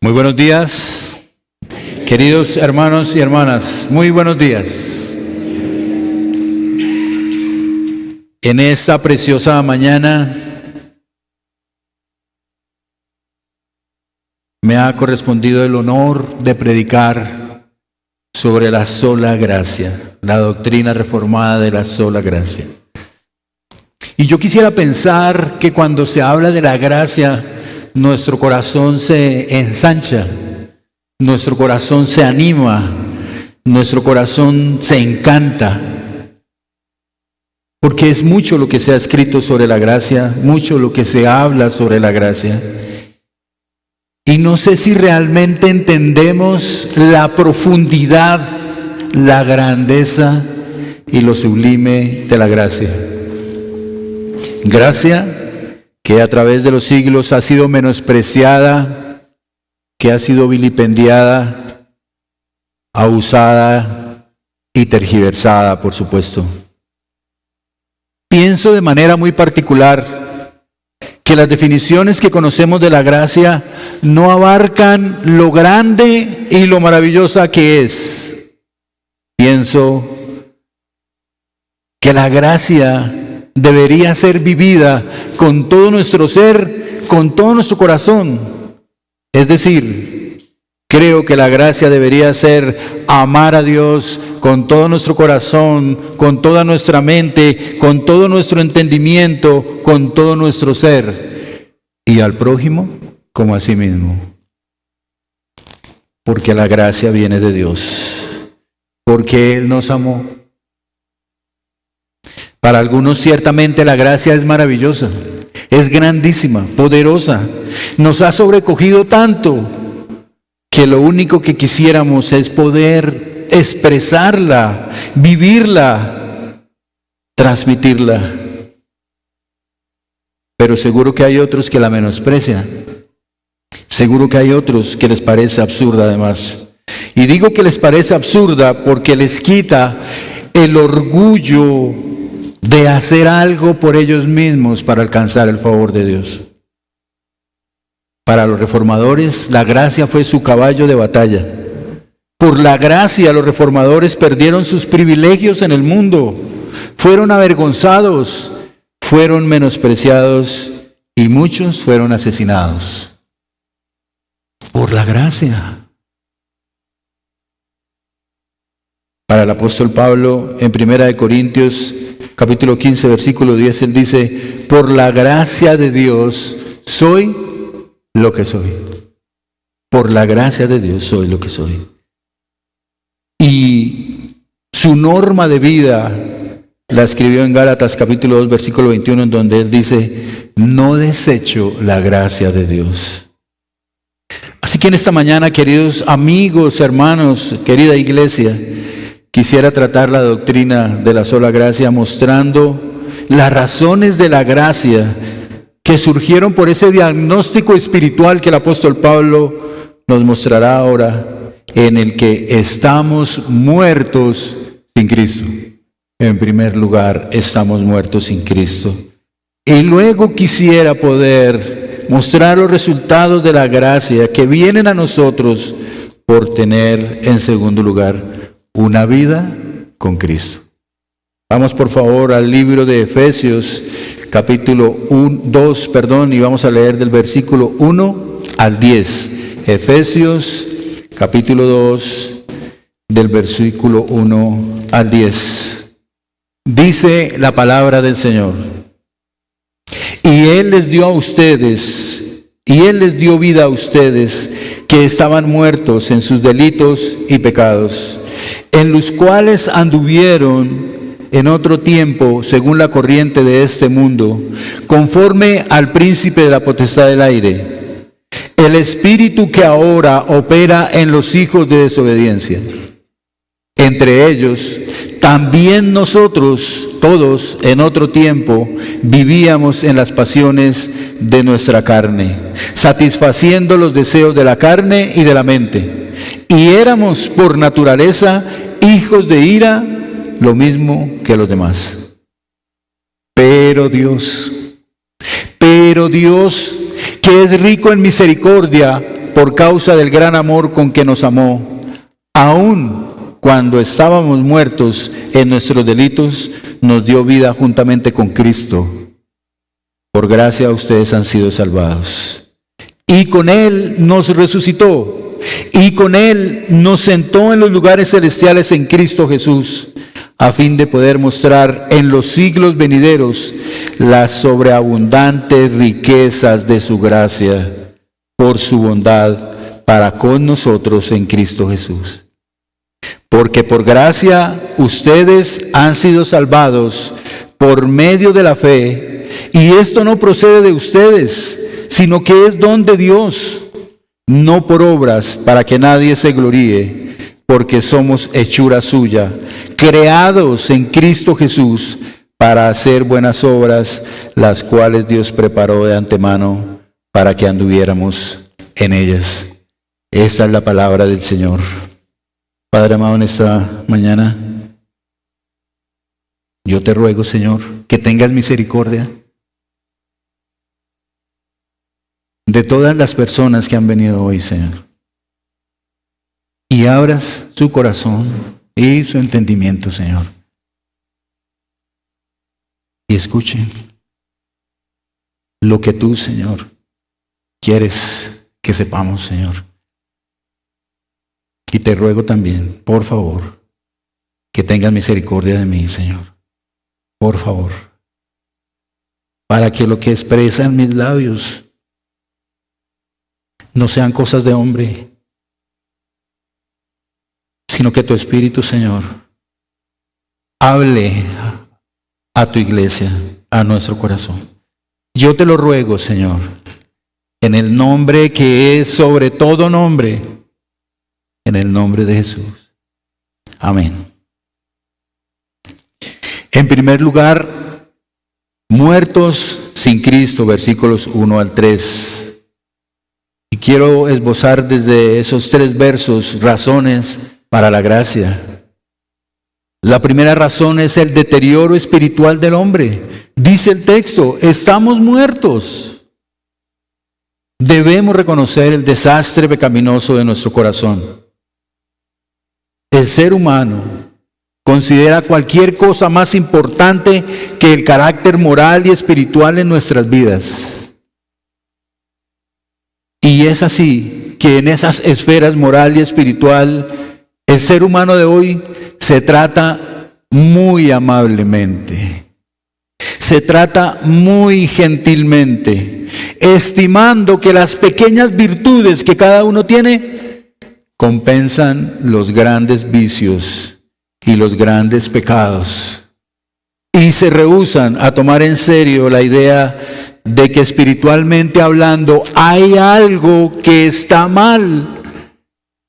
Muy buenos días, queridos hermanos y hermanas, muy buenos días. En esta preciosa mañana me ha correspondido el honor de predicar sobre la sola gracia, la doctrina reformada de la sola gracia. Y yo quisiera pensar que cuando se habla de la gracia, nuestro corazón se ensancha, nuestro corazón se anima, nuestro corazón se encanta, porque es mucho lo que se ha escrito sobre la gracia, mucho lo que se habla sobre la gracia. Y no sé si realmente entendemos la profundidad, la grandeza y lo sublime de la gracia. Gracia que a través de los siglos ha sido menospreciada, que ha sido vilipendiada, abusada y tergiversada, por supuesto. Pienso de manera muy particular que las definiciones que conocemos de la gracia no abarcan lo grande y lo maravillosa que es. Pienso que la gracia debería ser vivida con todo nuestro ser, con todo nuestro corazón. Es decir, creo que la gracia debería ser amar a Dios con todo nuestro corazón, con toda nuestra mente, con todo nuestro entendimiento, con todo nuestro ser, y al prójimo como a sí mismo. Porque la gracia viene de Dios, porque Él nos amó. Para algunos ciertamente la gracia es maravillosa, es grandísima, poderosa. Nos ha sobrecogido tanto que lo único que quisiéramos es poder expresarla, vivirla, transmitirla. Pero seguro que hay otros que la menosprecian. Seguro que hay otros que les parece absurda además. Y digo que les parece absurda porque les quita el orgullo de hacer algo por ellos mismos para alcanzar el favor de Dios. Para los reformadores, la gracia fue su caballo de batalla. Por la gracia, los reformadores perdieron sus privilegios en el mundo, fueron avergonzados, fueron menospreciados y muchos fueron asesinados. Por la gracia. Para el apóstol Pablo, en 1 Corintios capítulo 15, versículo 10, él dice: por la gracia de Dios soy lo que soy. Por la gracia de Dios soy lo que soy. Y su norma de vida la escribió en Gálatas capítulo 2, versículo 21, en donde él dice: no desecho la gracia de Dios. Así que en esta mañana, queridos amigos, hermanos, querida iglesia, quisiera tratar la doctrina de la sola gracia mostrando las razones de la gracia que surgieron por ese diagnóstico espiritual que el apóstol Pablo nos mostrará ahora, en el que estamos muertos sin Cristo. En primer lugar, estamos muertos sin Cristo. Y luego quisiera poder mostrar los resultados de la gracia que vienen a nosotros por tener, en segundo lugar, una vida con Cristo. Vamos por favor al libro de Efesios, capítulo 2, y vamos a leer del versículo 1 al 10. Efesios, capítulo 2, del versículo 1 al 10. Dice la palabra del Señor: y Él les dio vida a ustedes, que estaban muertos en sus delitos y pecados, en los cuales anduvieron en otro tiempo, según la corriente de este mundo, conforme al príncipe de la potestad del aire, el espíritu que ahora opera en los hijos de desobediencia. Entre ellos, también nosotros, todos, en otro tiempo, vivíamos en las pasiones de nuestra carne, satisfaciendo los deseos de la carne y de la mente. Y éramos por naturaleza hijos de ira, lo mismo que los demás. Pero Dios, que es rico en misericordia, por causa del gran amor con que nos amó, aun cuando estábamos muertos en nuestros delitos, nos dio vida juntamente con Cristo. Por gracia ustedes han sido salvados. Y con Él nos resucitó, y con Él nos sentó en los lugares celestiales en Cristo Jesús, a fin de poder mostrar en los siglos venideros las sobreabundantes riquezas de su gracia, por su bondad para con nosotros en Cristo Jesús. Porque por gracia ustedes han sido salvados por medio de la fe, y esto no procede de ustedes, sino que es don de Dios, no por obras, para que nadie se gloríe, porque somos hechura suya, creados en Cristo Jesús para hacer buenas obras, las cuales Dios preparó de antemano para que anduviéramos en ellas. Esta es la palabra del Señor. Padre amado, en esta mañana, yo te ruego, Señor, que tengas misericordia de todas las personas que han venido hoy, Señor, y abras su corazón y su entendimiento, Señor, y escuchen lo que tú, Señor, quieres que sepamos, Señor. Y te ruego también, por favor, que tengas misericordia de mí, Señor. Por favor. Para que lo que expresan mis labios no sean cosas de hombre, sino que tu Espíritu, Señor, hable a tu iglesia, a nuestro corazón. Yo te lo ruego, Señor, en el nombre que es sobre todo nombre, en el nombre de Jesús. Amén. En primer lugar, muertos sin Cristo, versículos 1 al 3. Y quiero esbozar desde esos 3 versos razones para la gracia. La primera razón es el deterioro espiritual del hombre. Dice el texto, estamos muertos. Debemos reconocer el desastre pecaminoso de nuestro corazón. El ser humano considera cualquier cosa más importante que el carácter moral y espiritual en nuestras vidas. Y es así que en esas esferas moral y espiritual, el ser humano de hoy se trata muy amablemente, se trata muy gentilmente, estimando que las pequeñas virtudes que cada uno tiene compensan los grandes vicios y los grandes pecados. Y se rehúsan a tomar en serio la idea de que espiritualmente hablando hay algo que está mal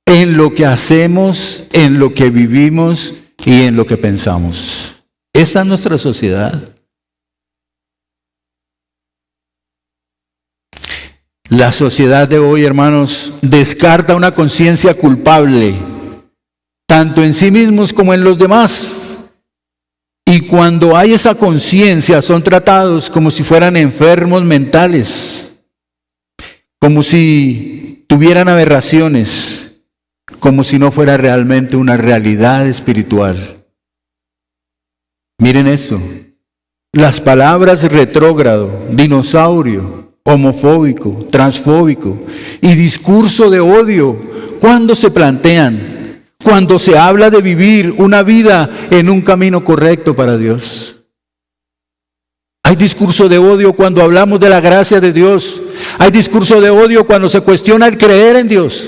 en lo que hacemos, en lo que vivimos y en lo que pensamos. Esa es nuestra sociedad. La sociedad de hoy, hermanos, descarta una conciencia culpable, tanto en sí mismos como en los demás. Y cuando hay esa conciencia, son tratados como si fueran enfermos mentales, como si tuvieran aberraciones, como si no fuera realmente una realidad espiritual. Miren esto, las palabras retrógrado, dinosaurio, homofóbico, transfóbico y discurso de odio, cuando se plantean, cuando se habla de vivir una vida en un camino correcto para Dios. Hay discurso de odio cuando hablamos de la gracia de Dios. Hay discurso de odio cuando se cuestiona el creer en Dios.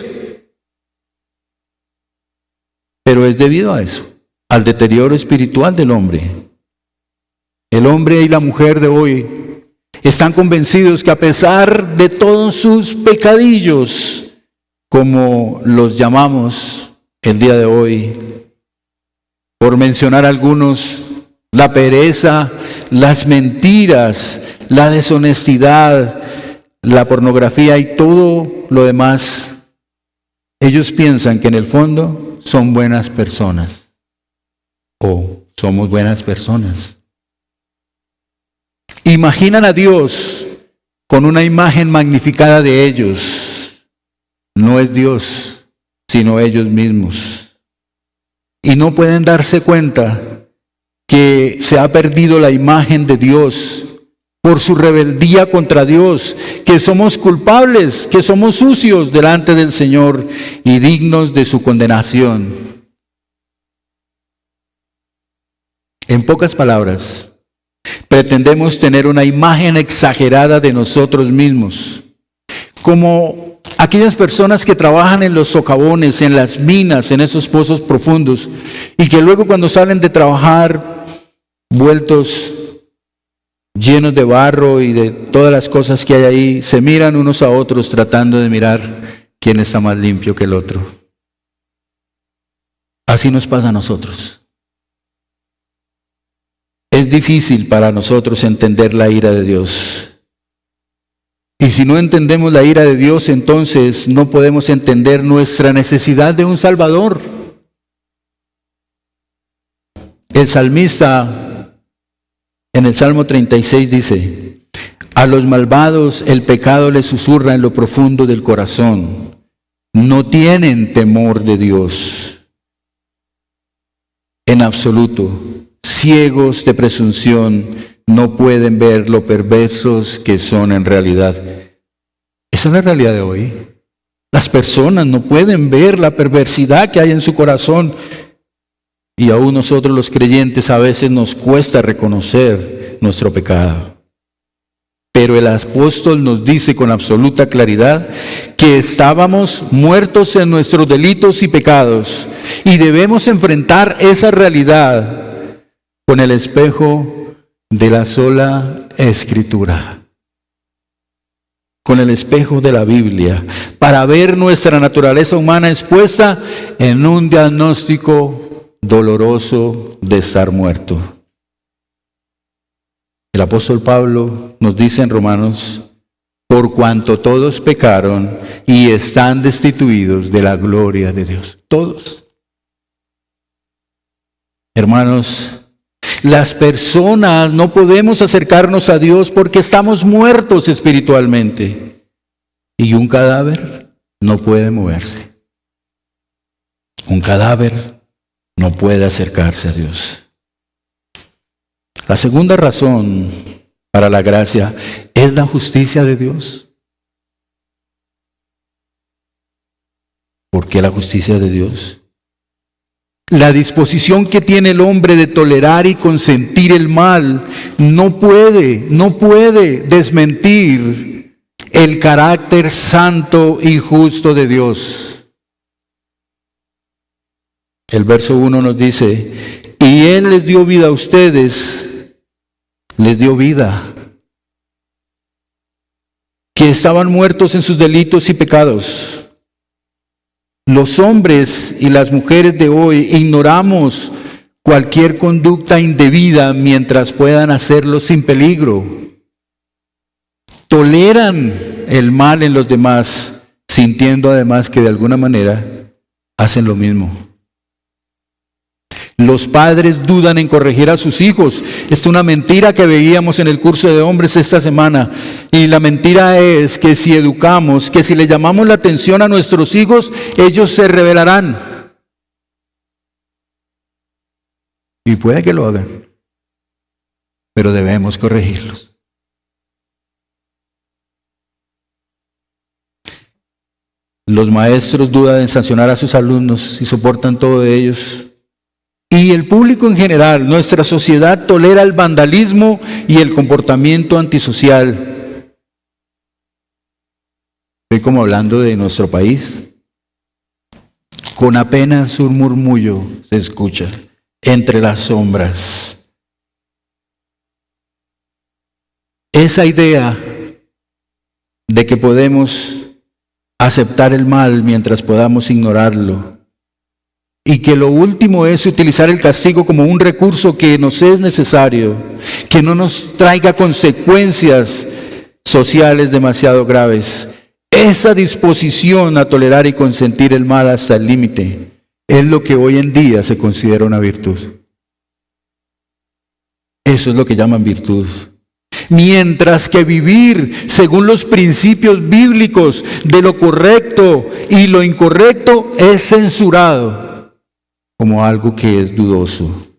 Pero es debido a eso, al deterioro espiritual del hombre. El hombre y la mujer de hoy están convencidos que a pesar de todos sus pecadillos, como los llamamos el día de hoy, por mencionar algunos, la pereza, las mentiras, la deshonestidad, la pornografía y todo lo demás, ellos piensan que en el fondo son buenas personas o somos buenas personas. Imaginan a Dios con una imagen magnificada de ellos. no es Dios, sino ellos mismos. Y no pueden darse cuenta que se ha perdido la imagen de Dios por su rebeldía contra Dios, que somos culpables, que somos sucios delante del Señor y dignos de su condenación. En pocas palabras, pretendemos tener una imagen exagerada de nosotros mismos, como aquellas personas que trabajan en los socavones, en las minas, en esos pozos profundos, y que luego cuando salen de trabajar, vueltos llenos de barro y de todas las cosas que hay ahí, se miran unos a otros tratando de mirar quién está más limpio que el otro. Así nos pasa a nosotros. Es difícil para nosotros entender la ira de Dios. Y si no entendemos la ira de Dios, entonces no podemos entender nuestra necesidad de un Salvador. El salmista en el Salmo 36 dice: a los malvados el pecado les susurra en lo profundo del corazón. No tienen temor de Dios en absoluto. Ciegos de presunción, no pueden ver lo perversos que son en realidad. Esa es la realidad de hoy. Las personas no pueden ver la perversidad que hay en su corazón. Y aún nosotros los creyentes a veces nos cuesta reconocer nuestro pecado. Pero el apóstol nos dice con absoluta claridad que estábamos muertos en nuestros delitos y pecados y debemos enfrentar esa realidad con el espejo de la sola Escritura, con el espejo de la Biblia, para ver nuestra naturaleza humana expuesta en un diagnóstico doloroso de estar muerto. El apóstol Pablo nos dice en Romanos: por cuanto todos pecaron y están destituidos de la gloria de Dios. Todos. Hermanos, las personas no podemos acercarnos a Dios porque estamos muertos espiritualmente. Y un cadáver no puede moverse. Un cadáver no puede acercarse a Dios. La segunda razón para la gracia es la justicia de Dios. ¿Por qué la justicia de Dios? La disposición que tiene el hombre de tolerar y consentir el mal no puede desmentir el carácter santo y justo de Dios. El verso 1 nos dice: y Él les dio vida a ustedes, les dio vida, que estaban muertos en sus delitos y pecados. Los hombres y las mujeres de hoy ignoramos cualquier conducta indebida mientras puedan hacerlo sin peligro. Toleran el mal en los demás, sintiendo además que de alguna manera hacen lo mismo. Los padres dudan en corregir a sus hijos. Esta es una mentira que veíamos en el curso de hombres esta semana. Y la mentira es que si educamos, que si le llamamos la atención a nuestros hijos, ellos se rebelarán. Y puede que lo hagan, pero debemos corregirlos. Los maestros dudan en sancionar a sus alumnos y soportan todo de ellos. Y el público en general, nuestra sociedad tolera el vandalismo y el comportamiento antisocial. Estoy como hablando de nuestro país. Con apenas un murmullo se escucha entre las sombras. Esa idea de que podemos aceptar el mal mientras podamos ignorarlo, y que lo último es utilizar el castigo como un recurso que nos es necesario, que no nos traiga consecuencias sociales demasiado graves. Esa disposición a tolerar y consentir el mal hasta el límite es lo que hoy en día se considera una virtud. Eso es lo que llaman virtud. Mientras que vivir según los principios bíblicos de lo correcto y lo incorrecto es censurado como algo que es dudoso,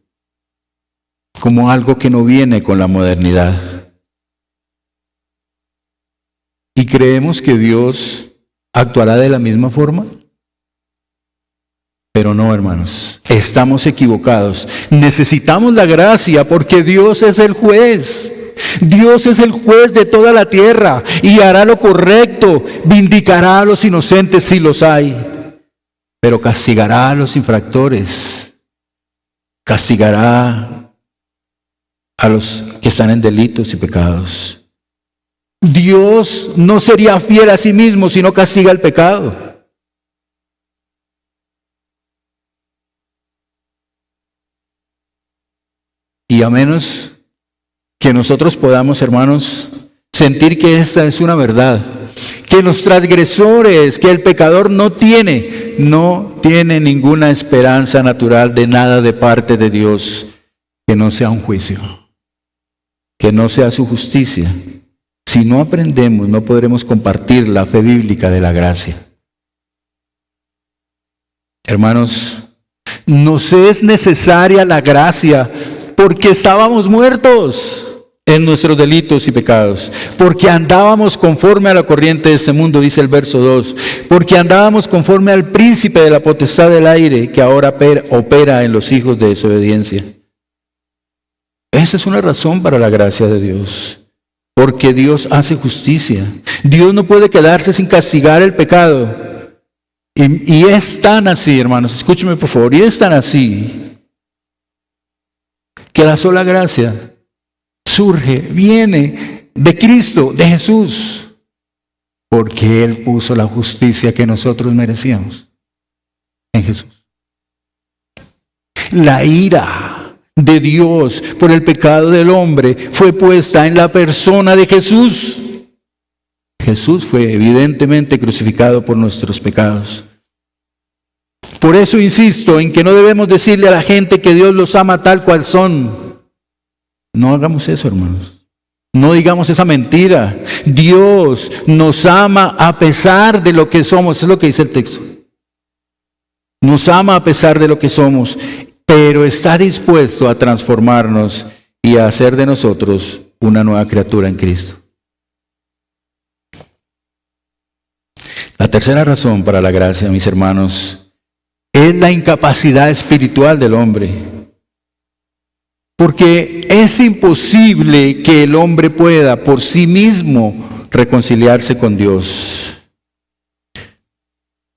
como algo que no viene con la modernidad. ¿Y creemos que Dios actuará de la misma forma? Pero no, hermanos, estamos equivocados. Necesitamos la gracia porque Dios es el juez. Dios es el juez de toda la tierra y hará lo correcto, vindicará a los inocentes si los hay, pero castigará a los infractores, castigará a los que están en delitos y pecados. Dios no sería fiel a sí mismo si no castiga el pecado. Y a menos que nosotros podamos, hermanos, sentir que esta es una verdad, que los transgresores, que el pecador no tiene ninguna esperanza natural de nada de parte de Dios, que no sea un juicio, que no sea su justicia. Si no aprendemos, no podremos compartir la fe bíblica de la gracia. Hermanos, nos es necesaria la gracia porque estábamos muertos en nuestros delitos y pecados, porque andábamos conforme a la corriente de este mundo, dice el verso 2, porque andábamos conforme al príncipe de la potestad del aire que ahora opera en los hijos de desobediencia. Esa es una razón para la gracia de Dios, porque Dios hace justicia. Dios no puede quedarse sin castigar el pecado. Y es tan así, hermanos, escúcheme por favor, y es tan así que la sola gracia viene de Cristo, de Jesús, porque Él puso la justicia que nosotros merecíamos en Jesús. La ira de Dios por el pecado del hombre fue puesta en la persona de Jesús. Jesús fue evidentemente crucificado por nuestros pecados. Por eso insisto en que no debemos decirle a la gente que Dios los ama tal cual son. No hagamos eso, hermanos. No digamos esa mentira. Dios nos ama a pesar de lo que somos. Es lo que dice el texto. Nos ama a pesar de lo que somos, pero está dispuesto a transformarnos y a hacer de nosotros una nueva criatura en Cristo. La tercera razón para la gracia, mis hermanos, es la incapacidad espiritual del hombre. Porque es imposible que el hombre pueda por sí mismo reconciliarse con Dios.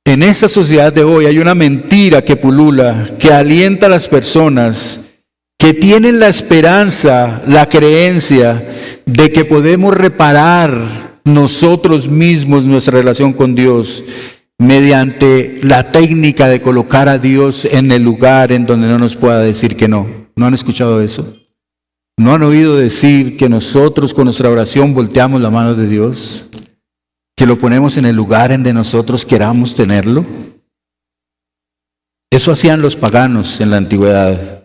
En esta sociedad de hoy hay una mentira que pulula, que alienta a las personas que tienen la esperanza, la creencia de que podemos reparar nosotros mismos nuestra relación con Dios mediante la técnica de colocar a Dios en el lugar en donde no nos pueda decir que no. ¿No han escuchado eso? ¿No han oído decir que nosotros con nuestra oración volteamos la mano de Dios? ¿Que lo ponemos en el lugar en donde nosotros queramos tenerlo? Eso hacían los paganos en la antigüedad.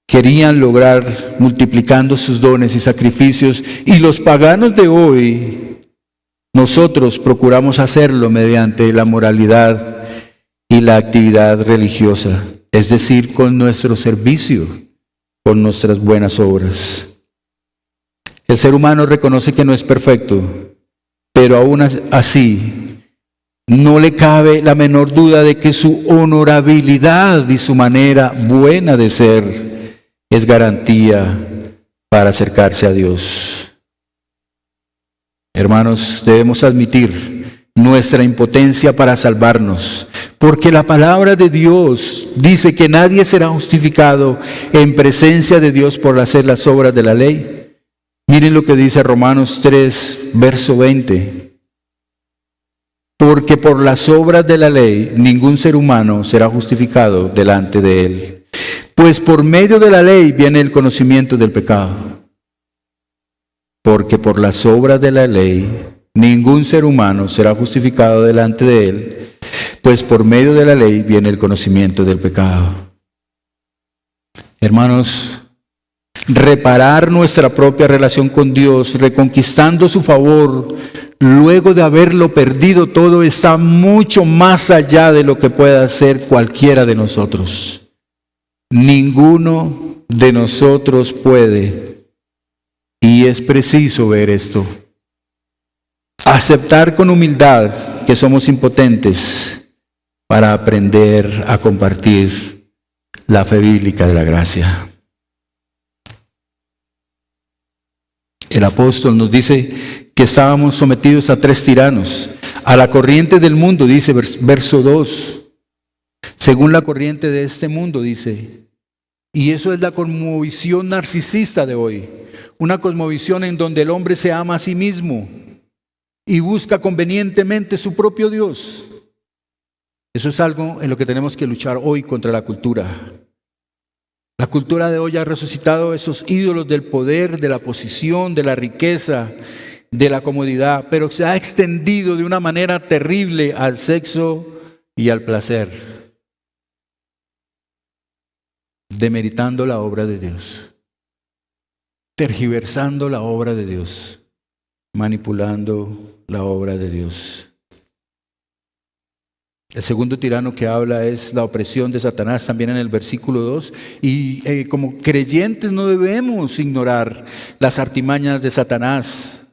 Querían lograr multiplicando sus dones y sacrificios, y los paganos de hoy, nosotros procuramos hacerlo mediante la moralidad y la actividad religiosa, es decir, con nuestro servicio, con nuestras buenas obras. El ser humano reconoce que no es perfecto, pero aún así no le cabe la menor duda de que su honorabilidad y su manera buena de ser es garantía para acercarse a Dios. Hermanos, debemos admitir nuestra impotencia para salvarnos, porque la palabra de Dios dice que nadie será justificado en presencia de Dios por hacer las obras de la ley. Miren lo que dice Romanos 3, verso 20. Porque por las obras de la ley ningún ser humano será justificado delante de él, pues por medio de la ley viene el conocimiento del pecado. Porque por las obras de la ley ningún ser humano será justificado delante de él, pues por medio de la ley viene el conocimiento del pecado. Hermanos, reparar nuestra propia relación con Dios, reconquistando su favor, luego de haberlo perdido todo, está mucho más allá de lo que pueda hacer cualquiera de nosotros. Ninguno de nosotros puede, y es preciso ver esto. Aceptar con humildad que somos impotentes para aprender a compartir la fe bíblica de la gracia. El apóstol nos dice que estábamos sometidos a 3 tiranos, a la corriente del mundo, dice verso 2, según la corriente de este mundo, dice. Y eso es la cosmovisión narcisista de hoy, una cosmovisión en donde el hombre se ama a sí mismo y busca convenientemente su propio Dios. Eso es algo en lo que tenemos que luchar hoy contra la cultura. La cultura de hoy ha resucitado esos ídolos del poder, de la posición, de la riqueza, de la comodidad, pero se ha extendido de una manera terrible al sexo y al placer, demeritando la obra de Dios, tergiversando la obra de Dios, manipulando la obra de Dios. El segundo tirano que habla es la opresión de Satanás, también en el versículo 2. Y como creyentes no debemos ignorar las artimañas de Satanás.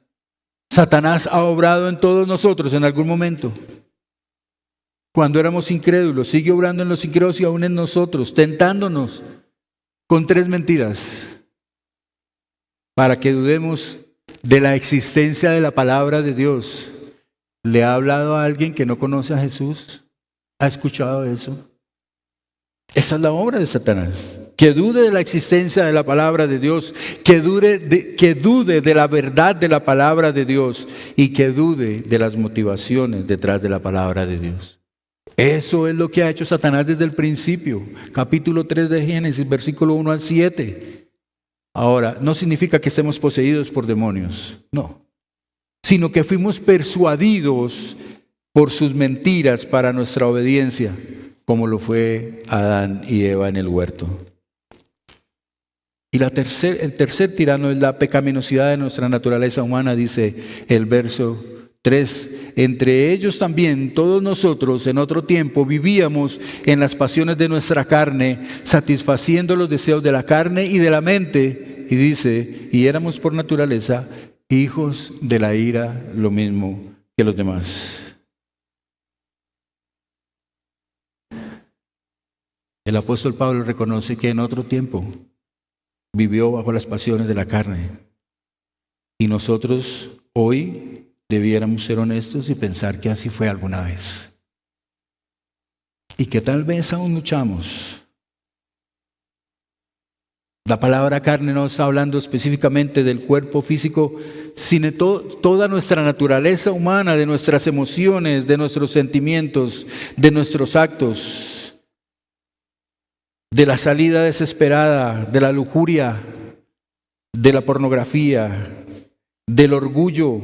Satanás ha obrado en todos nosotros en algún momento. Cuando éramos incrédulos, sigue obrando en los incrédulos y aún en nosotros, tentándonos con 3 mentiras para que dudemos de la existencia de la palabra de Dios. ¿Le ha hablado a alguien que no conoce a Jesús? ¿Ha escuchado eso? Esa es la obra de Satanás. Que dude de la existencia de la palabra de Dios, que dude de la verdad de la palabra de Dios y que dude de las motivaciones detrás de la palabra de Dios. Eso es lo que ha hecho Satanás desde el principio. Capítulo 3 de Génesis, versículo 1 al 7. Ahora, no significa que estemos poseídos por demonios, no. Sino que fuimos persuadidos por sus mentiras para nuestra obediencia, como lo fue Adán y Eva en el huerto. Y el tercer tirano es la pecaminosidad de nuestra naturaleza humana, dice el verso 3. Entre ellos también todos nosotros en otro tiempo vivíamos en las pasiones de nuestra carne, satisfaciendo los deseos de la carne y de la mente. Y dice, y éramos por naturaleza hijos de la ira, lo mismo que los demás. El apóstol Pablo reconoce que en otro tiempo vivió bajo las pasiones de la carne. Y nosotros hoy debiéramos ser honestos y pensar que así fue alguna vez. Y que tal vez aún luchamos. La palabra carne no está hablando específicamente del cuerpo físico, sino toda nuestra naturaleza humana, de nuestras emociones, de nuestros sentimientos, de nuestros actos, de la salida desesperada, de la lujuria, de la pornografía, del orgullo,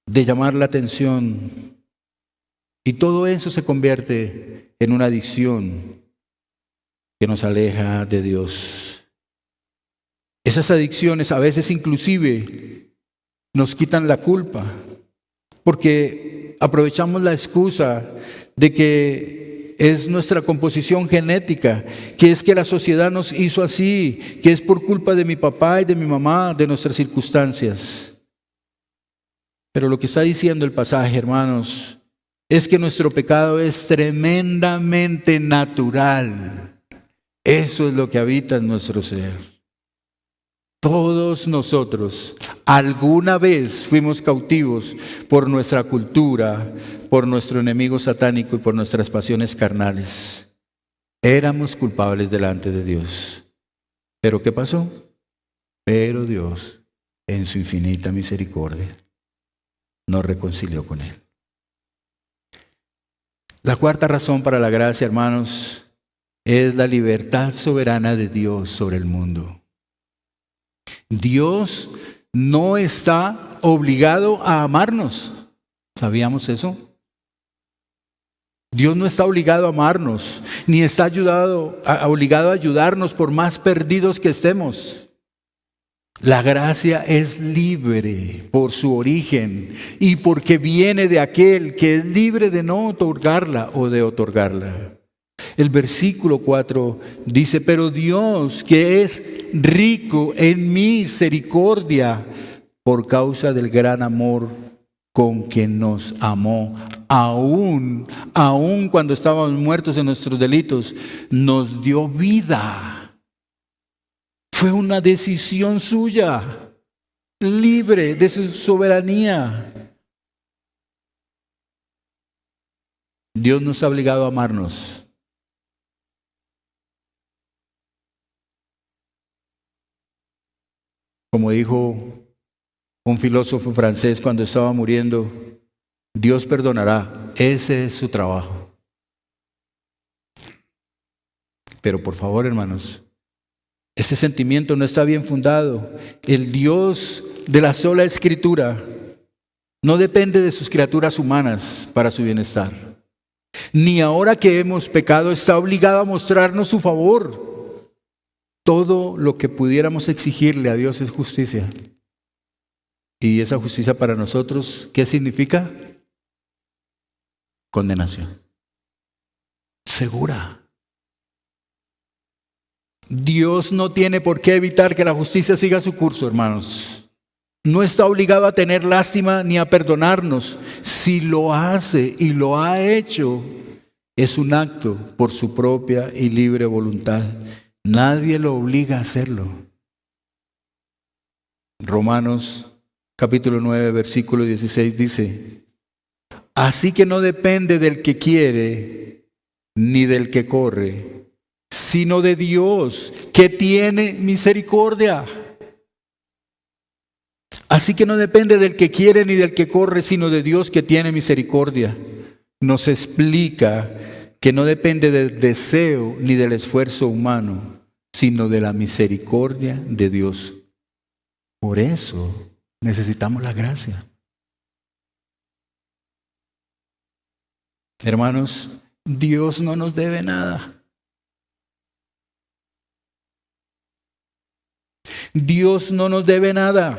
de llamar la atención. Y todo eso se convierte en una adicción que nos aleja de Dios. Esas adicciones a veces inclusive nos quitan la culpa, porque aprovechamos la excusa de que es nuestra composición genética, que es que la sociedad nos hizo así, que es por culpa de mi papá y de mi mamá, de nuestras circunstancias. Pero lo que está diciendo el pasaje, hermanos, es que nuestro pecado es tremendamente natural. Eso es lo que habita en nuestro ser. Todos nosotros alguna vez fuimos cautivos por nuestra cultura, por nuestro enemigo satánico y por nuestras pasiones carnales. Éramos culpables delante de Dios. ¿Pero qué pasó? Pero Dios, en su infinita misericordia, nos reconcilió con Él. La cuarta razón para la gracia, hermanos, es la libertad soberana de Dios sobre el mundo. Dios no está obligado a amarnos. ¿Sabíamos eso? Dios no está obligado a amarnos, ni está obligado a ayudarnos por más perdidos que estemos. La gracia es libre por su origen y porque viene de aquel que es libre de no otorgarla o de otorgarla. El versículo 4 dice, pero Dios, que es rico en misericordia por causa del gran amor con que nos amó, aún cuando estábamos muertos en nuestros delitos, nos dio vida. Fue una decisión suya, libre de su soberanía. Dios nos ha obligado a amarnos. Como dijo un filósofo francés cuando estaba muriendo, Dios perdonará, ese es su trabajo. Pero por favor, hermanos, ese sentimiento no está bien fundado. El Dios de la sola Escritura no depende de sus criaturas humanas para su bienestar. Ni ahora que hemos pecado está obligado a mostrarnos su favor. Todo lo que pudiéramos exigirle a Dios es justicia. Y esa justicia para nosotros, ¿qué significa? Condenación. Segura. Dios no tiene por qué evitar que la justicia siga su curso, hermanos. No está obligado a tener lástima ni a perdonarnos. Si lo hace y lo ha hecho, es un acto por su propia y libre voluntad. Nadie lo obliga a hacerlo. Romanos capítulo 9, versículo 16 dice, así que no depende del que quiere ni del que corre, sino de Dios, que tiene misericordia. Así que no depende del que quiere ni del que corre, sino de Dios, que tiene misericordia. Nos explica que no depende del deseo ni del esfuerzo humano, sino de la misericordia de Dios. Por eso necesitamos la gracia. Hermanos, Dios no nos debe nada. Dios no nos debe nada.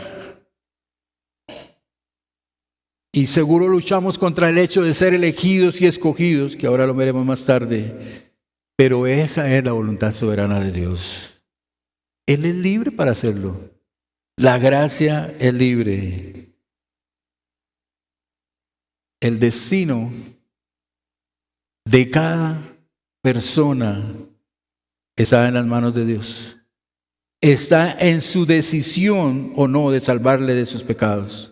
Y seguro luchamos contra el hecho de ser elegidos y escogidos, que ahora lo veremos más tarde. Pero esa es la voluntad soberana de Dios. Él es libre para hacerlo. La gracia es libre. El destino de cada persona está en las manos de Dios. Está en su decisión o no de salvarle de sus pecados.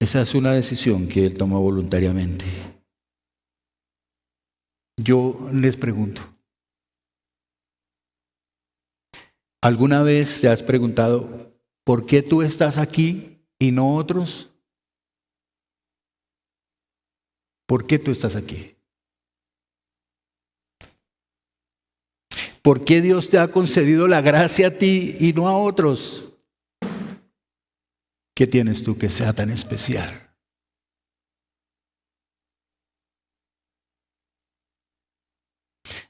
Esa es una decisión que Él tomó voluntariamente. Yo les pregunto, ¿alguna vez te has preguntado por qué tú estás aquí y no otros? ¿Por qué tú estás aquí? ¿Por qué Dios te ha concedido la gracia a ti y no a otros? ¿Qué tienes tú que sea tan especial?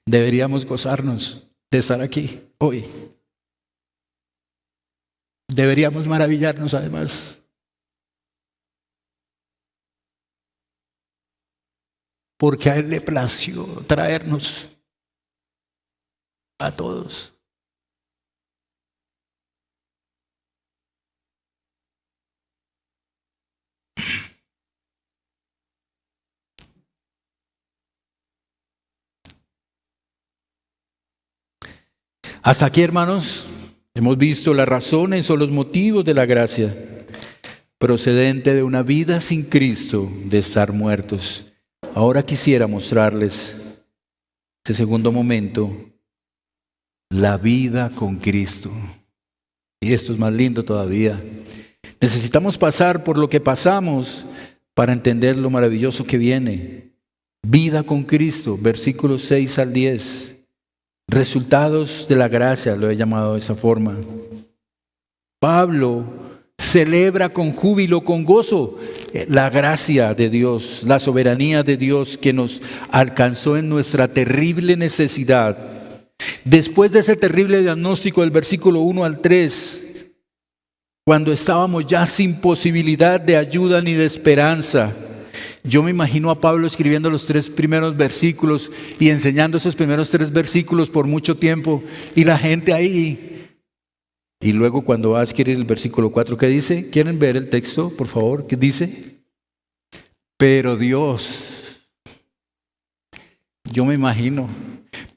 Deberíamos gozarnos de estar aquí hoy. Deberíamos maravillarnos además. Porque a Él le plació traernos a todos. Hasta aquí, hermanos, hemos visto las razones o los motivos de la gracia procedente de una vida sin Cristo, de estar muertos. Ahora quisiera mostrarles ese segundo momento, la vida con Cristo. Y esto es más lindo todavía. Necesitamos pasar por lo que pasamos para entender lo maravilloso que viene. Vida con Cristo, versículos 6 al 10. Resultados de la gracia, lo he llamado de esa forma. Pablo celebra con júbilo, con gozo, la gracia de Dios, la soberanía de Dios que nos alcanzó en nuestra terrible necesidad. Después de ese terrible diagnóstico del versículo 1 al 3, cuando estábamos ya sin posibilidad de ayuda ni de esperanza, yo me imagino a Pablo escribiendo los 3 primeros versículos y enseñando esos primeros 3 versículos por mucho tiempo, y la gente ahí. Y luego cuando va a escribir el versículo 4, ¿qué dice? ¿Quieren ver el texto, por favor? ¿Qué dice? Pero Dios, yo me imagino,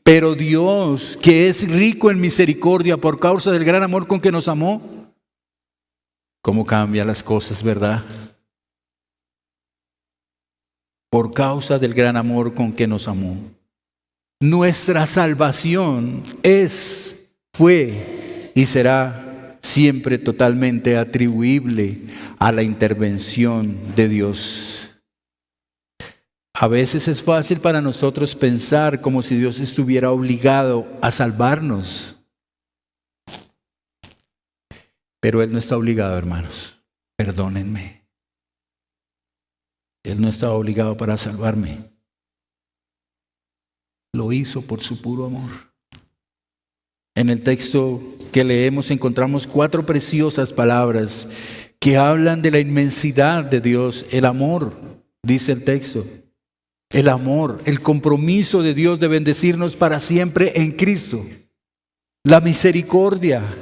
pero Dios, que es rico en misericordia por causa del gran amor con que nos amó. ¿Cómo cambia las cosas, verdad? Por causa del gran amor con que nos amó. Nuestra salvación es, fue y será siempre totalmente atribuible a la intervención de Dios. A veces es fácil para nosotros pensar como si Dios estuviera obligado a salvarnos. Pero Él no está obligado, hermanos. Perdónenme. Él no estaba obligado para salvarme. Lo hizo por su puro amor. En el texto que leemos encontramos 4 preciosas palabras que hablan de la inmensidad de Dios. El amor, dice el texto. El amor, el compromiso de Dios de bendecirnos para siempre en Cristo. La misericordia.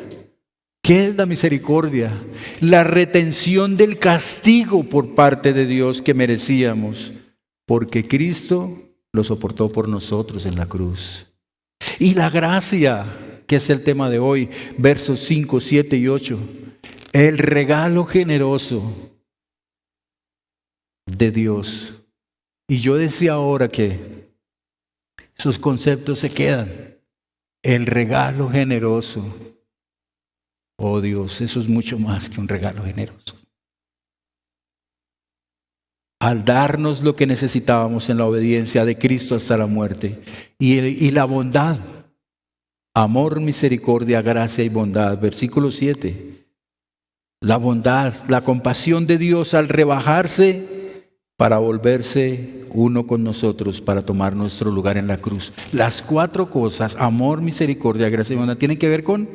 ¿Qué es la misericordia? La retención del castigo por parte de Dios que merecíamos, porque Cristo lo soportó por nosotros en la cruz. Y la gracia, que es el tema de hoy, versos 5, 7 y 8. El regalo generoso de Dios. Y yo decía ahora que esos conceptos se quedan. El regalo generoso. Oh Dios, eso es mucho más que un regalo generoso. Al darnos lo que necesitábamos en la obediencia de Cristo hasta la muerte. Y la bondad. Amor, misericordia, gracia y bondad. Versículo 7. La bondad, la compasión de Dios al rebajarse para volverse uno con nosotros, para tomar nuestro lugar en la cruz. Las 4 cosas, amor, misericordia, gracia y bondad, tienen que ver con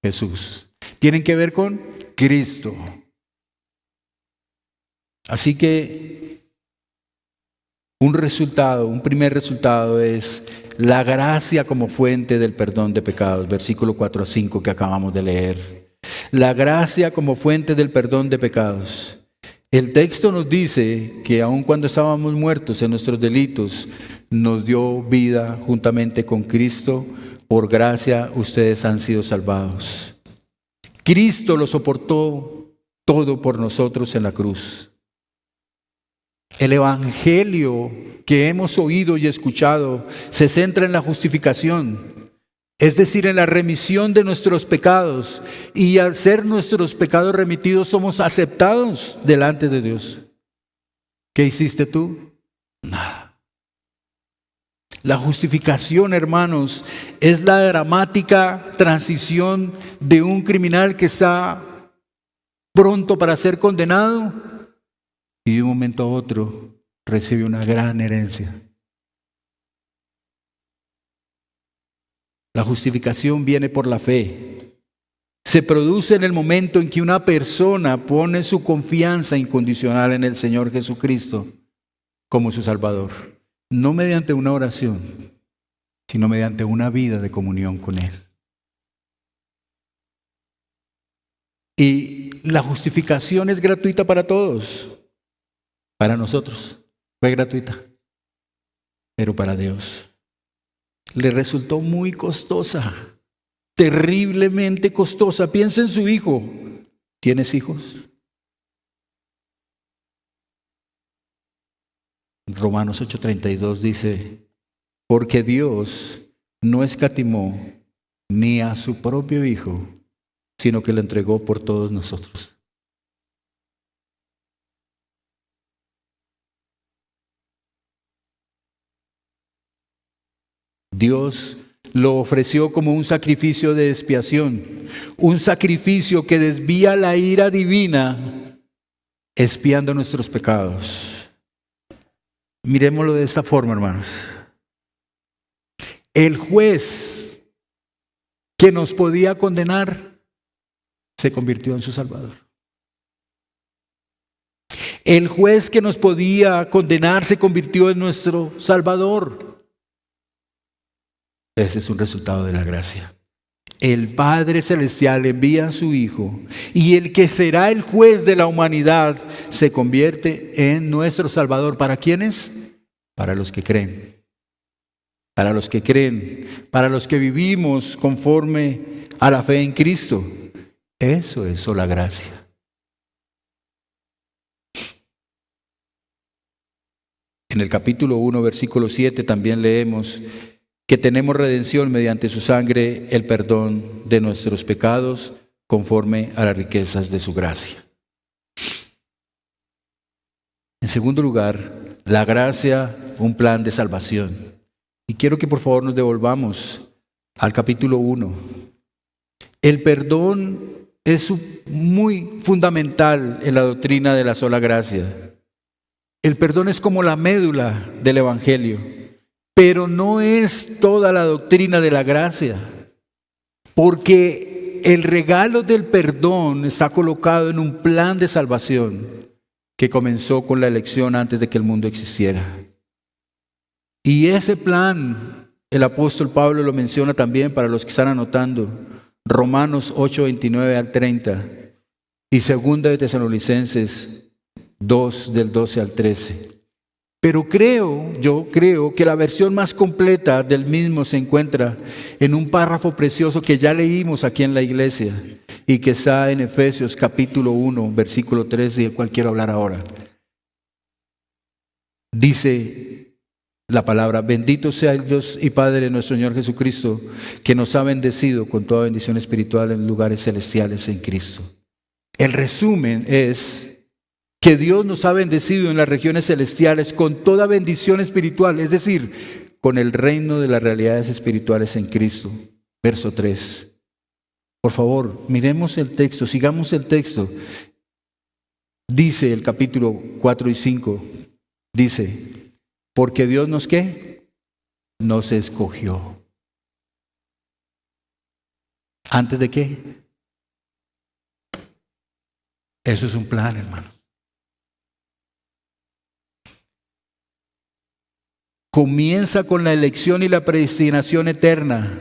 Jesús. Tienen que ver con Cristo. Así que un primer resultado es la gracia como fuente del perdón de pecados. Versículo 4 a 5 que acabamos de leer. La gracia como fuente del perdón de pecados. El texto nos dice que aun cuando estábamos muertos en nuestros delitos, nos dio vida juntamente con Cristo. Por gracia ustedes han sido salvados. Cristo lo soportó todo por nosotros en la cruz. El evangelio que hemos oído y escuchado se centra en la justificación. Es decir, en la remisión de nuestros pecados. Y al ser nuestros pecados remitidos, somos aceptados delante de Dios. ¿Qué hiciste tú? Nada. La justificación, hermanos, es la dramática transición de un criminal que está pronto para ser condenado y de un momento a otro recibe una gran herencia. La justificación viene por la fe. Se produce en el momento en que una persona pone su confianza incondicional en el Señor Jesucristo como su Salvador. No mediante una oración, sino mediante una vida de comunión con Él. Y la justificación es gratuita para todos. Para nosotros fue gratuita, pero para Dios le resultó muy costosa, terriblemente costosa. Piensa en su hijo. ¿Tienes hijos? Romanos 8:32 dice, porque Dios no escatimó ni a su propio Hijo, sino que lo entregó por todos nosotros. Dios lo ofreció como un sacrificio de expiación, un sacrificio que desvía la ira divina expiando nuestros pecados. Miremoslo de esta forma, hermanos. El juez que nos podía condenar se convirtió en su Salvador. El juez que nos podía condenar se convirtió en nuestro Salvador. Ese es un resultado de la gracia. El Padre Celestial envía a su Hijo y el que será el juez de la humanidad se convierte en nuestro Salvador. ¿Para quiénes? Para los que creen. Para los que creen, para los que vivimos conforme a la fe en Cristo. Eso es sola gracia. En el capítulo 1, versículo 7 también leemos que tenemos redención mediante su sangre, el perdón de nuestros pecados, conforme a las riquezas de su gracia. En segundo lugar, la gracia, un plan de salvación. Y quiero que por favor nos devolvamos al capítulo 1. El perdón es muy fundamental en la doctrina de la sola gracia. El perdón es como la médula del Evangelio, pero no es toda la doctrina de la gracia, porque el regalo del perdón está colocado en un plan de salvación que comenzó con la elección antes de que el mundo existiera. Y ese plan, el apóstol Pablo lo menciona también para los que están anotando, Romanos 8, 29 al 30 y 2 de Tesalonicenses 2, del 12 al 13. Pero yo creo que la versión más completa del mismo se encuentra en un párrafo precioso que ya leímos aquí en la iglesia y que está en Efesios capítulo 1, versículo 13, del cual quiero hablar ahora. Dice la palabra: bendito sea el Dios y Padre de nuestro Señor Jesucristo, que nos ha bendecido con toda bendición espiritual en lugares celestiales en Cristo. El resumen es que Dios nos ha bendecido en las regiones celestiales con toda bendición espiritual, es decir, con el reino de las realidades espirituales en Cristo. Verso 3. Por favor, miremos el texto, sigamos el texto. Dice el capítulo 4 y 5, dice, porque Dios nos ¿qué? Nos escogió. ¿Antes de qué? Eso es un plan, hermano. Comienza con la elección y la predestinación eterna.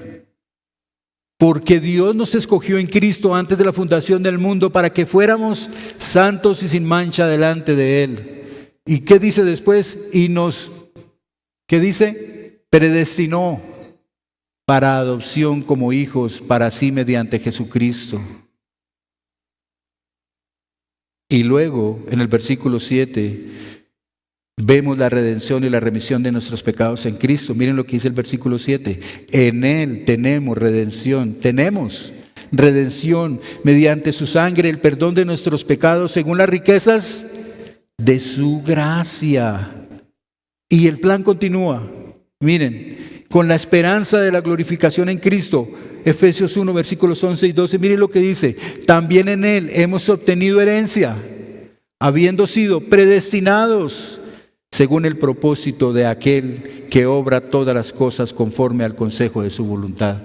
Porque Dios nos escogió en Cristo antes de la fundación del mundo para que fuéramos santos y sin mancha delante de Él. ¿Y qué dice después? ¿Qué dice? Predestinó para adopción como hijos para sí mediante Jesucristo. Y luego, en el versículo 7, vemos la redención y la remisión de nuestros pecados en Cristo. Miren lo que dice el versículo 7. En Él tenemos redención mediante su sangre, el perdón de nuestros pecados según las riquezas de su gracia. Y el plan continúa. Miren, con la esperanza de la glorificación en Cristo. Efesios 1, versículos 11 y 12. Miren lo que dice. También en Él hemos obtenido herencia, habiendo sido predestinados según el propósito de aquel que obra todas las cosas conforme al consejo de su voluntad.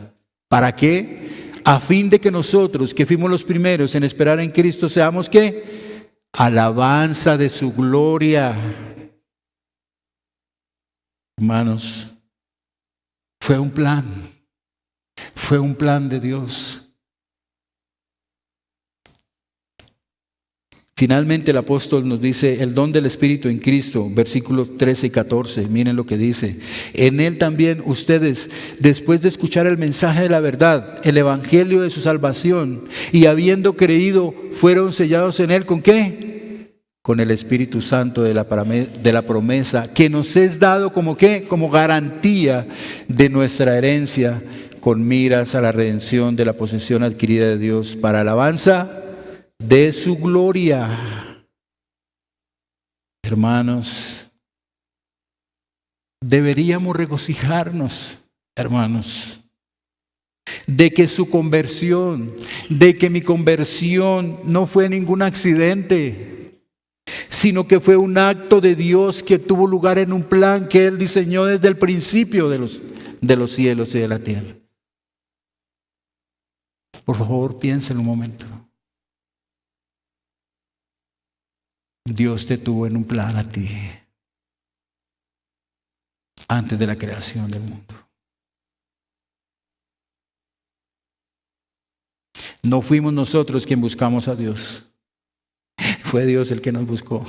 ¿Para qué? A fin de que nosotros, que fuimos los primeros en esperar en Cristo, seamos ¿qué? Alabanza de su gloria. Hermanos, fue un plan de Dios. Finalmente el apóstol nos dice el don del Espíritu en Cristo, versículos 13 y 14. Miren lo que dice. En Él también ustedes, después de escuchar el mensaje de la verdad, el evangelio de su salvación, y habiendo creído, fueron sellados en Él. ¿Con qué? Con el Espíritu Santo de la promesa, que nos es dado como ¿qué? Como garantía de nuestra herencia, con miras a la redención de la posesión adquirida de Dios para alabanza de su gloria. Hermanos, deberíamos regocijarnos, hermanos, de que mi conversión no fue ningún accidente, sino que fue un acto de Dios que tuvo lugar en un plan que Él diseñó desde el principio de los cielos y de la tierra. Por favor, piensen un momento. Dios te tuvo en un plan a ti antes de la creación del mundo. No fuimos nosotros quien buscamos a Dios. Fue Dios el que nos buscó.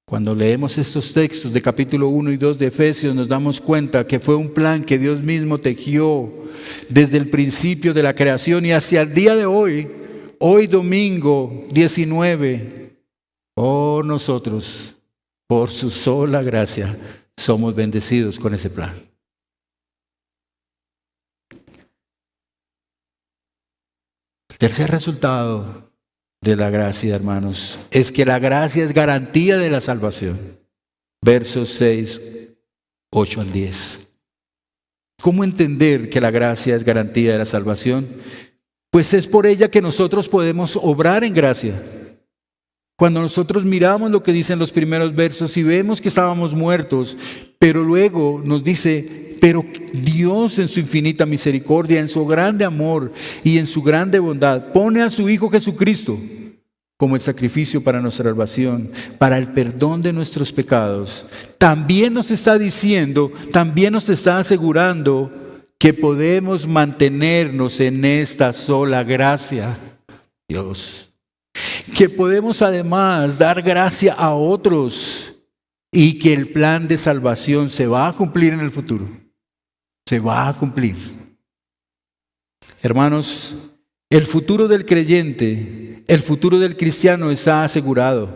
Cuando leemos estos textos de capítulo 1 y 2 de Efesios, nos damos cuenta que fue un plan que Dios mismo tejió desde el principio de la creación y hacia el día de hoy domingo 19, nosotros, por su sola gracia, somos bendecidos con ese plan. El tercer resultado de la gracia, hermanos, es que la gracia es garantía de la salvación. Versos 6, 8 al 10. ¿Cómo entender que la gracia es garantía de la salvación? Pues es por ella que nosotros podemos obrar en gracia. Cuando nosotros miramos lo que dicen los primeros versos y vemos que estábamos muertos, pero luego nos dice, pero Dios en su infinita misericordia, en su grande amor y en su grande bondad, pone a su Hijo Jesucristo como el sacrificio para nuestra salvación, para el perdón de nuestros pecados. También nos está diciendo, también nos está asegurando que podemos mantenernos en esta sola gracia, Dios. Que podemos además dar gracia a otros y que el plan de salvación se va a cumplir en el futuro. Se va a cumplir. Hermanos, el futuro del creyente, el futuro del cristiano está asegurado.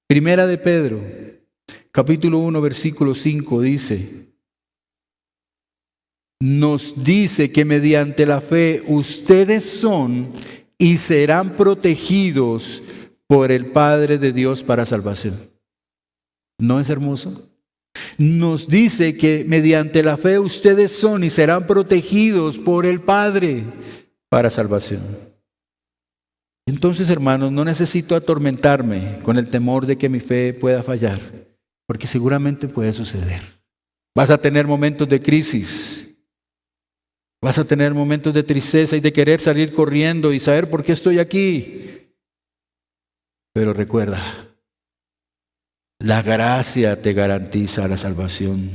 Primera de Pedro, capítulo 1, versículo 5 nos dice que mediante la fe ustedes son y serán protegidos por el Padre de Dios para salvación. ¿No es hermoso? Nos dice que mediante la fe ustedes son y serán protegidos por el Padre para salvación. Entonces, hermanos, no necesito atormentarme con el temor de que mi fe pueda fallar, porque seguramente puede suceder. Vas a tener momentos de crisis. Vas a tener momentos de tristeza y de querer salir corriendo y saber por qué estoy aquí. Pero recuerda, la gracia te garantiza la salvación.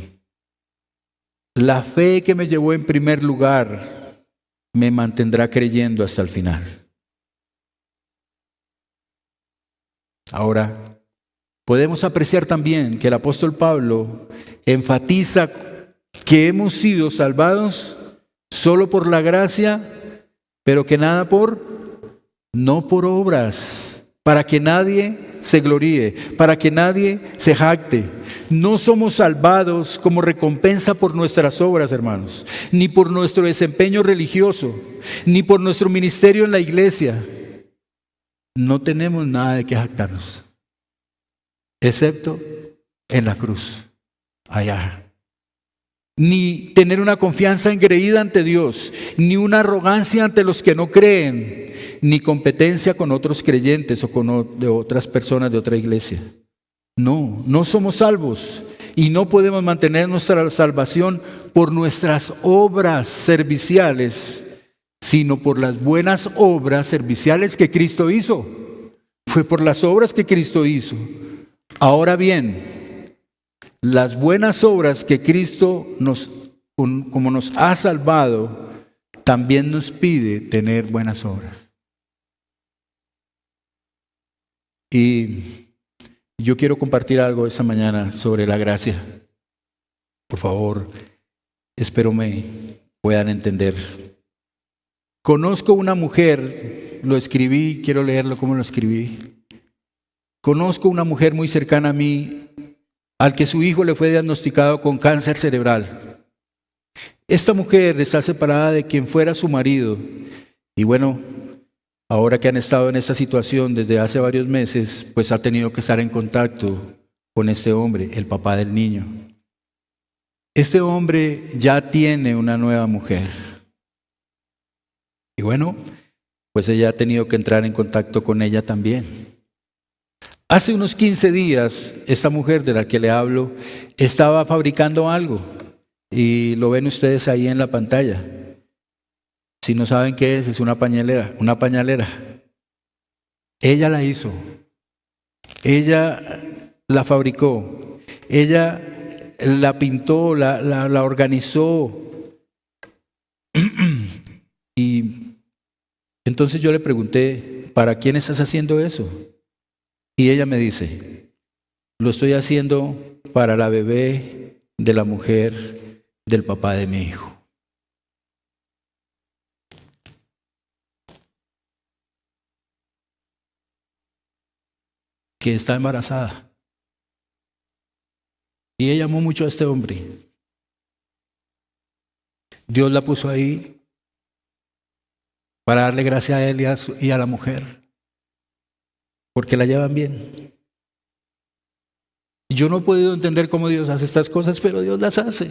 La fe que me llevó en primer lugar me mantendrá creyendo hasta el final. Ahora, podemos apreciar también que el apóstol Pablo enfatiza que hemos sido salvados solo por la gracia, pero que nada no por obras, para que nadie se gloríe, para que nadie se jacte. No somos salvados como recompensa por nuestras obras, hermanos, ni por nuestro desempeño religioso, ni por nuestro ministerio en la iglesia. No tenemos nada de que jactarnos, excepto en la cruz, allá. Ni tener una confianza engreída ante Dios, ni una arrogancia ante los que no creen, ni competencia con otros creyentes o de otras personas de otra iglesia. No somos salvos y no podemos mantener nuestra salvación por nuestras obras serviciales, sino por las buenas obras serviciales que Cristo hizo. Fue por las obras que Cristo hizo. Ahora bien, las buenas obras que Cristo como nos ha salvado, también nos pide tener buenas obras. Y yo quiero compartir algo esta mañana sobre la gracia. Por favor, espero me puedan entender. Conozco una mujer, lo escribí, quiero leerlo como lo escribí. Conozco una mujer muy cercana a mí, al que su hijo le fue diagnosticado con cáncer cerebral. Esta mujer está separada de quien fuera su marido. Y bueno, ahora que han estado en esta situación desde hace varios meses, pues ha tenido que estar en contacto con este hombre, el papá del niño. Este hombre ya tiene una nueva mujer. Y bueno, pues ella ha tenido que entrar en contacto con ella también. Hace unos 15 días, esta mujer de la que le hablo estaba fabricando algo y lo ven ustedes ahí en la pantalla. Si no saben qué es una pañalera, una pañalera. Ella la hizo, ella la fabricó, ella la pintó, la organizó. Y entonces yo le pregunté, ¿para quién estás haciendo eso? Y ella me dice, lo estoy haciendo para la bebé de la mujer del papá de mi hijo. Que está embarazada. Y ella amó mucho a este hombre. Dios la puso ahí para darle gracia a él y a la mujer, porque la llevan bien. Y yo no he podido entender cómo Dios hace estas cosas, pero Dios las hace.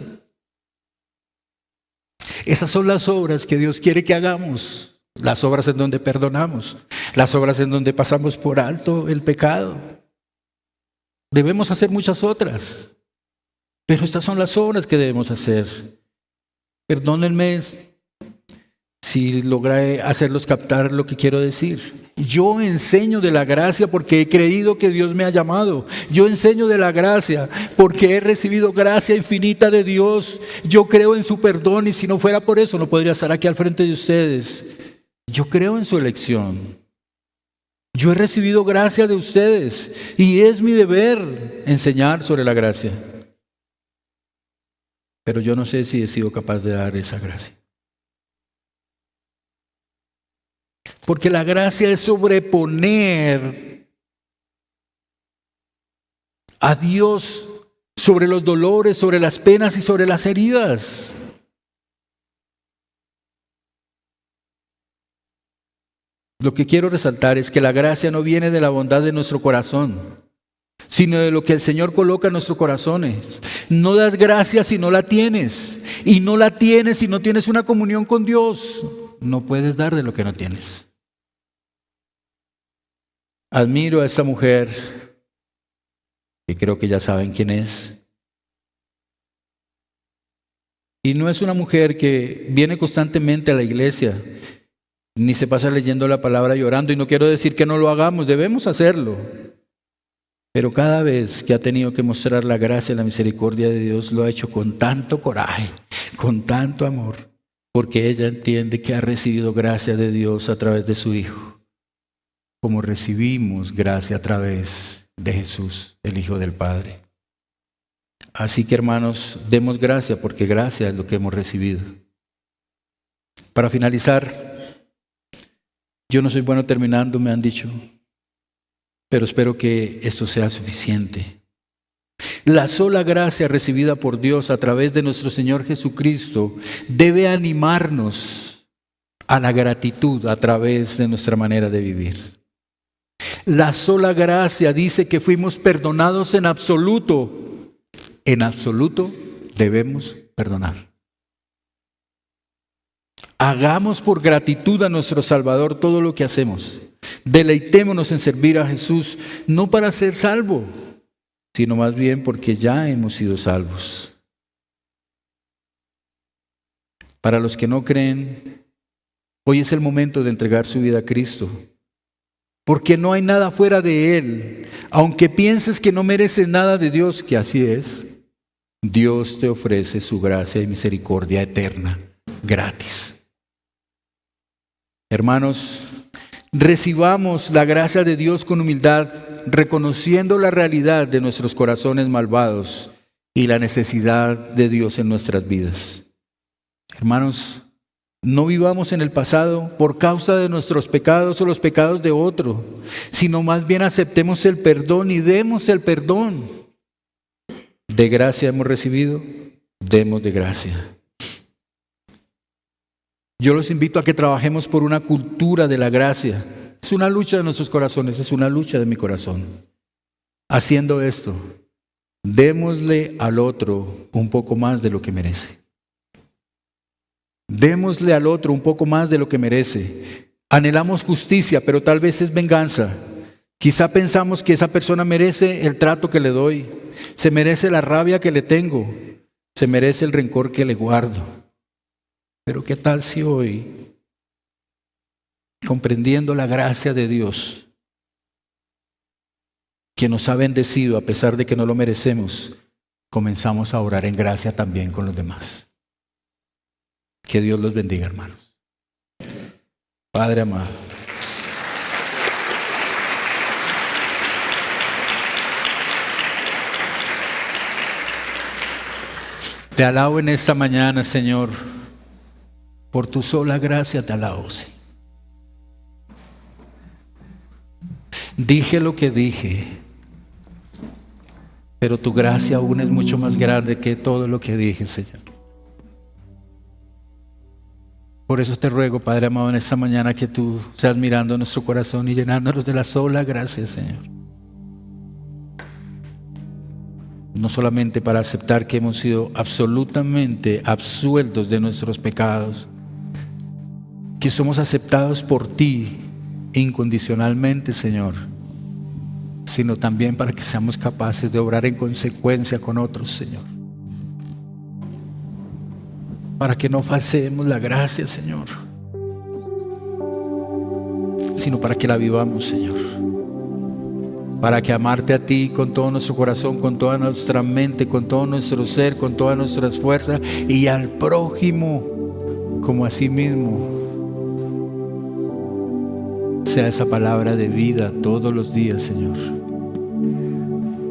Esas son las obras que Dios quiere que hagamos, las obras en donde perdonamos, las obras en donde pasamos por alto el pecado. Debemos hacer muchas otras, pero estas son las obras que debemos hacer. Perdónenme si logré hacerlos captar lo que quiero decir. Yo enseño de la gracia porque he creído que Dios me ha llamado. Yo enseño de la gracia porque he recibido gracia infinita de Dios. Yo creo en su perdón y si no fuera por eso no podría estar aquí al frente de ustedes. Yo creo en su elección. Yo he recibido gracia de ustedes y es mi deber enseñar sobre la gracia. Pero yo no sé si he sido capaz de dar esa gracia. Porque la gracia es sobreponer a Dios sobre los dolores, sobre las penas y sobre las heridas. Lo que quiero resaltar es que la gracia no viene de la bondad de nuestro corazón, sino de lo que el Señor coloca en nuestros corazones. No das gracia si no la tienes, y no la tienes si no tienes una comunión con Dios. No puedes dar de lo que no tienes. Admiro a esta mujer, que creo que ya saben quién es. Y no es una mujer que viene constantemente a la iglesia, ni se pasa leyendo la palabra llorando, y no quiero decir que no lo hagamos, debemos hacerlo. Pero cada vez que ha tenido que mostrar la gracia y la misericordia de Dios, lo ha hecho con tanto coraje, con tanto amor, porque ella entiende que ha recibido gracia de Dios a través de su Hijo, como recibimos gracia a través de Jesús, el Hijo del Padre. Así que, hermanos, demos gracia, porque gracia es lo que hemos recibido. Para finalizar, yo no soy bueno terminando, me han dicho, pero espero que esto sea suficiente. La sola gracia recibida por Dios a través de nuestro Señor Jesucristo debe animarnos a la gratitud a través de nuestra manera de vivir. La sola gracia dice que fuimos perdonados en absoluto. En absoluto debemos perdonar. Hagamos por gratitud a nuestro Salvador todo lo que hacemos. Deleitémonos en servir a Jesús, no para ser salvo, sino más bien porque ya hemos sido salvos. Para los que no creen, hoy es el momento de entregar su vida a Cristo, porque no hay nada fuera de Él. Aunque pienses que no mereces nada de Dios, que así es, Dios te ofrece su gracia y misericordia eterna, gratis. Hermanos, recibamos la gracia de Dios con humildad, reconociendo la realidad de nuestros corazones malvados y la necesidad de Dios en nuestras vidas. Hermanos, no vivamos en el pasado por causa de nuestros pecados o los pecados de otro, sino más bien aceptemos el perdón y demos el perdón. De gracia hemos recibido, demos de gracia. Yo los invito a que trabajemos por una cultura de la gracia. Es una lucha de nuestros corazones, es una lucha de mi corazón. Haciendo esto, démosle al otro un poco más de lo que merece. Démosle al otro un poco más de lo que merece. Anhelamos justicia, pero tal vez es venganza. Quizá pensamos que esa persona merece el trato que le doy, se merece la rabia que le tengo, se merece el rencor que le guardo. Pero ¿qué tal si hoy, comprendiendo la gracia de Dios, que nos ha bendecido a pesar de que no lo merecemos, comenzamos a orar en gracia también con los demás? Que Dios los bendiga, hermanos. Padre amado, te alabo en esta mañana, Señor, por tu sola gracia te alabo, Señor. Dije lo que dije, pero tu gracia aún es mucho más grande que todo lo que dije, Señor. Por eso te ruego, Padre amado, en esta mañana que tú seas mirando nuestro corazón y llenándonos de la sola gracia, Señor. No solamente para aceptar que hemos sido absolutamente absueltos de nuestros pecados, que somos aceptados por ti incondicionalmente, Señor, sino también para que seamos capaces de obrar en consecuencia con otros, Señor. Para que no falseemos la gracia, Señor, sino para que la vivamos, Señor. Para que amarte a ti con todo nuestro corazón, con toda nuestra mente, con todo nuestro ser, con todas nuestras fuerzas, y al prójimo como a sí mismo, sea esa palabra de vida todos los días, Señor.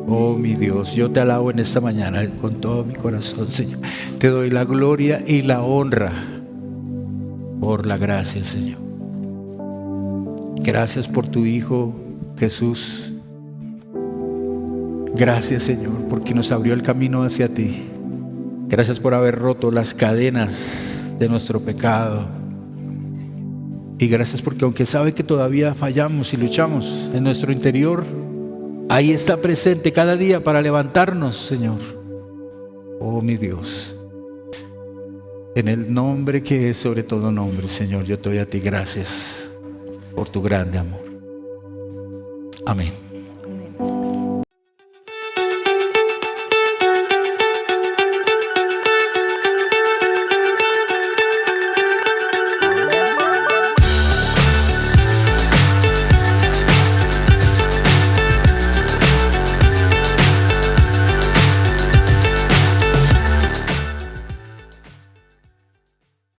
Oh mi Dios, yo te alabo en esta mañana con todo mi corazón, Señor. Te doy la gloria y la honra por la gracia, Señor. Gracias por tu Hijo Jesús. Gracias, Señor, porque nos abrió el camino hacia ti. Gracias por haber roto las cadenas de nuestro pecado. Y gracias porque aunque sabe que todavía fallamos y luchamos en nuestro interior, ahí está presente cada día para levantarnos, Señor. Oh mi Dios, en el nombre que es sobre todo nombre, Señor, yo te doy a ti gracias por tu grande amor. Amén.